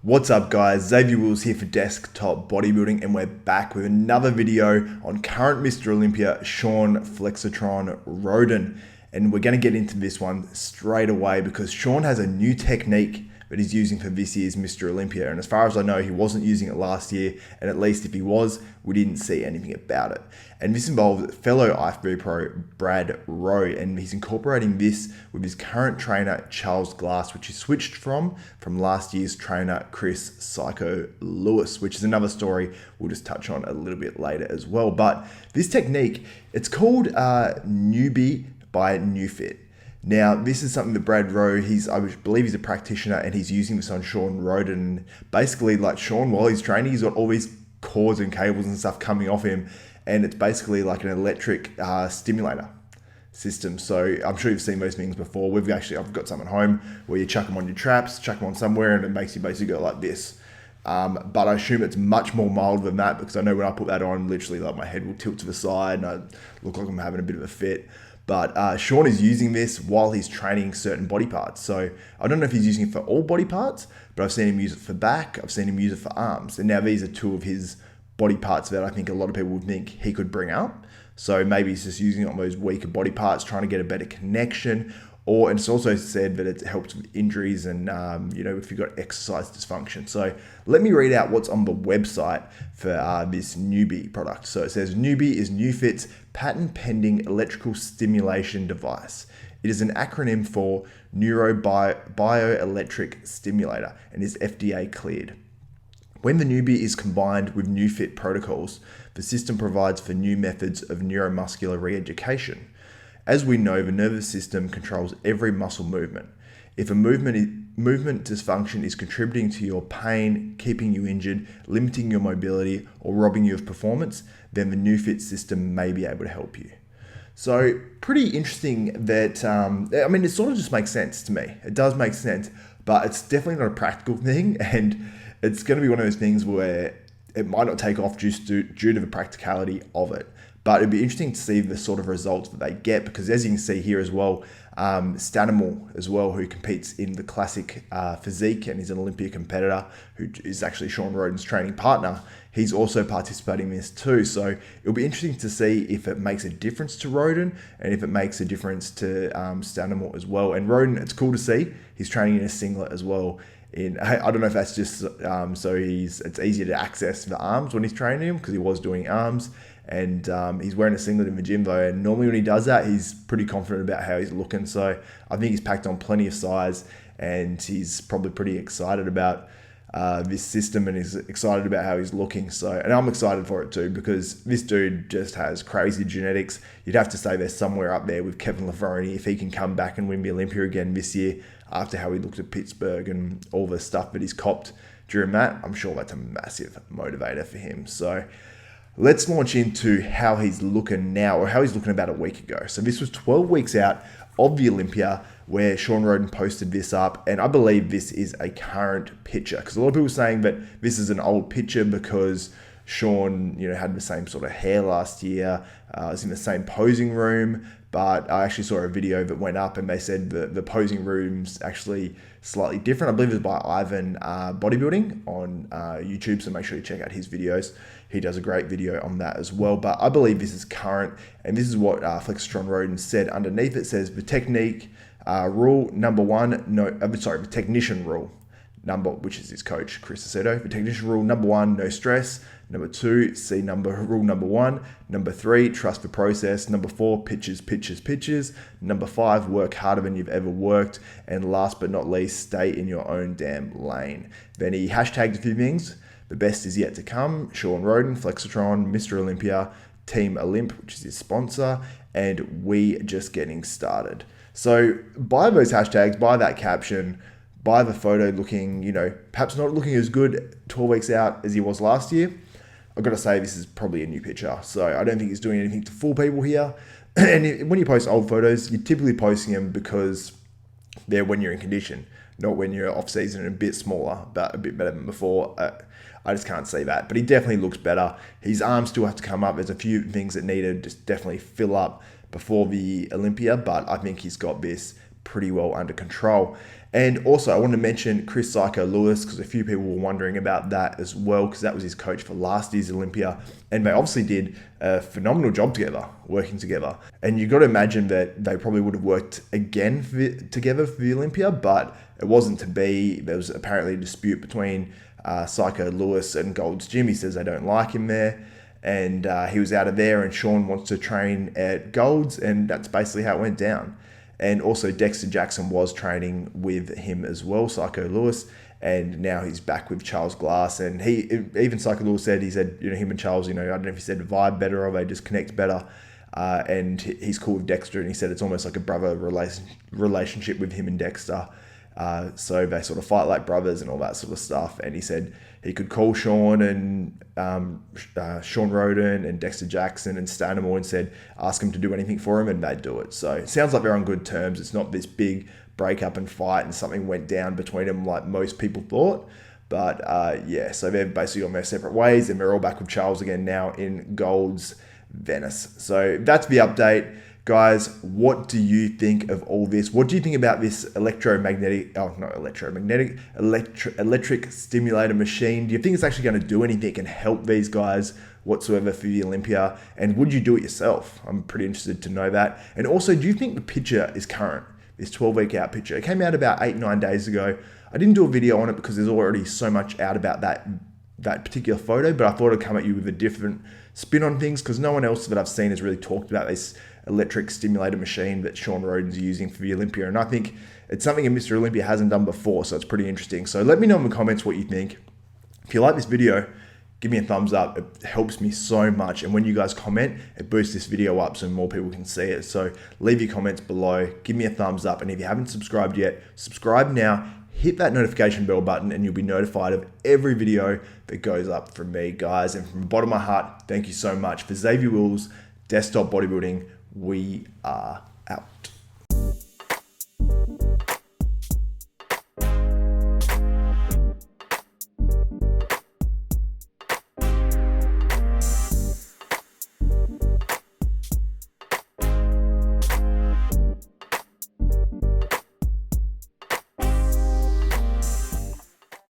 What's up guys, Xavier Wills here for Desktop Bodybuilding, and we're back with another video on current Mr Olympia, Shawn Flexitron Rhoden. And we're going to get into this one straight away because Shawn has a new technique that he's using for this year's Mr Olympia. And as far as I know, he wasn't using it last year, and at least if he was, we didn't see anything about it. And this involves fellow IFBB pro Brad Rowe, and he's incorporating this with his current trainer Charles Glass, which he switched from last year's trainer Chris Psycho Lewis, which is another story we'll just touch on a little bit later as well. But this technique, it's called Newbie by NewFit. Now, this is something that Brad Rowe, I believe he's a practitioner, and he's using this on Shawn Rhoden. Basically, like Shawn, while he's training, he's got all these cords and cables and stuff coming off him, and it's basically like an electric stimulator system. So I'm sure you've seen those things before. I've got some at home where you chuck them on your traps, chuck them on somewhere, and it makes you basically go like this. But I assume it's much more mild than that, because I know when I put that on, literally like my head will tilt to the side and I look like I'm having a bit of a fit. But Shawn is using this while he's training certain body parts. So I don't know if he's using it for all body parts, but I've seen him use it for back, I've seen him use it for arms. And now these are two of his body parts that I think a lot of people would think he could bring up. So maybe he's just using it on those weaker body parts, trying to get a better connection. And it's also said that it helps with injuries and, if you've got exercise dysfunction. So let me read out what's on the website for this Newbie product. So it says, Newbie is NewFit's patent-pending electrical stimulation device. It is an acronym for Bioelectric Stimulator and is FDA cleared. When the Newbie is combined with NewFit protocols, the system provides for new methods of neuromuscular re-education. As we know, the nervous system controls every muscle movement. If a movement dysfunction is contributing to your pain, keeping you injured, limiting your mobility, or robbing you of performance, then the NewFit system may be able to help you. So pretty interesting that, it sort of just makes sense to me. It does make sense, but it's definitely not a practical thing, and it's going to be one of those things where it might not take off due to the practicality of it. But it'd be interesting to see the sort of results that they get, because as you can see here as well, Stanimal as well, who competes in the classic physique and is an Olympia competitor, who is actually Shawn Rhoden's training partner, he's also participating in this too. So it'll be interesting to see if it makes a difference to Rhoden and if it makes a difference to Stanimal as well. And Rhoden, it's cool to see, he's training in a singlet as well. I don't know if that's just so it's easier to access the arms when he's training him, because he was doing arms. And he's wearing a singlet in the gym though, and normally when he does that, he's pretty confident about how he's looking. So I think he's packed on plenty of size, and he's probably pretty excited about this system, and he's excited about how he's looking. So, and I'm excited for it too, because this dude just has crazy genetics. You'd have to say they're somewhere up there with Kevin Lavroni if he can come back and win the Olympia again this year after how he looked at Pittsburgh and all the stuff that he's copped during that. I'm sure that's a massive motivator for him. So let's launch into how he's looking now, or how he's looking about a week ago. So this was 12 weeks out of the Olympia where Shawn Rhoden posted this up, and I believe this is a current picture, because a lot of people are saying that this is an old picture because Shawn, had the same sort of hair last year, was in the same posing room. But I actually saw a video that went up, and they said the posing room's actually slightly different. I believe it was by Ivan Bodybuilding on YouTube, so make sure you check out his videos. He does a great video on that as well. But I believe this is current, and this is what Flexitron Rhoden said. Underneath it says the technique rule number one, the technician rule number, which is his coach, Chris Aceto. The technician rule number one, no stress. Number two, rule number one. Number three, trust the process. Number four, pitches. Number five, work harder than you've ever worked. And last but not least, stay in your own damn lane. Then he hashtagged a few things. The best is yet to come. Shawn Rhoden, Flexitron, Mr Olympia, Team Olymp, which is his sponsor, and we just getting started. So by those hashtags, by that caption, by the photo looking, perhaps not looking as good 12 weeks out as he was last year, I've got to say this is probably a new picture. So I don't think he's doing anything to fool people here. And when you post old photos, you're typically posting them because they're when you're in condition, not when you're off season and a bit smaller, but a bit better than before. I just can't see that. But he definitely looks better. His arms still have to come up. There's a few things that need to just definitely fill up before the Olympia, but I think he's got this pretty well under control. And also, I want to mention Chris Psycho Lewis, because a few people were wondering about that as well, because that was his coach for last year's Olympia. And they obviously did a phenomenal job together, working together. And you've got to imagine that they probably would have worked again together for the Olympia, but it wasn't to be. There was apparently a dispute between Psycho Lewis and Gold's Gym. He says they don't like him there. And he was out of there, and Shawn wants to train at Gold's, and that's basically how it went down. And also Dexter Jackson was training with him as well, Psycho Lewis, and now he's back with Charles Glass. And even Psycho Lewis said, him and Charles, I don't know if he said vibe better or they just connect better. And he's cool with Dexter, and he said it's almost like a brother relationship with him and Dexter. So they sort of fight like brothers and all that sort of stuff. And he said he could call Shawn and Shawn Rhoden and Dexter Jackson and Stanimal and said, ask him to do anything for him, and they'd do it. So it sounds like they're on good terms. It's not this big breakup and fight and something went down between them like most people thought. But so they're basically on their separate ways, and they're all back with Charles again now in Gold's Venice. So that's the update. Guys, what do you think of all this? What do you think about this electric stimulator machine? Do you think it's actually going to do anything and help these guys whatsoever for the Olympia? And would you do it yourself? I'm pretty interested to know that. And also, do you think the picture is current? This 12-week out picture. It came out about 8-9 days ago. I didn't do a video on it because there's already so much out about that particular photo, but I thought I'd come at you with a different spin on things, because no one else that I've seen has really talked about this electric stimulator machine that Shawn Rhoden's using for the Olympia. And I think it's something that Mr Olympia hasn't done before, so it's pretty interesting. So let me know in the comments what you think. If you like this video, give me a thumbs up. It helps me so much. And when you guys comment, it boosts this video up so more people can see it. So leave your comments below, give me a thumbs up. And if you haven't subscribed yet, subscribe now. Hit that notification bell button and you'll be notified of every video that goes up from me, guys. And from the bottom of my heart, thank you so much. For Xavier Wills, Desktop Bodybuilding, we are out.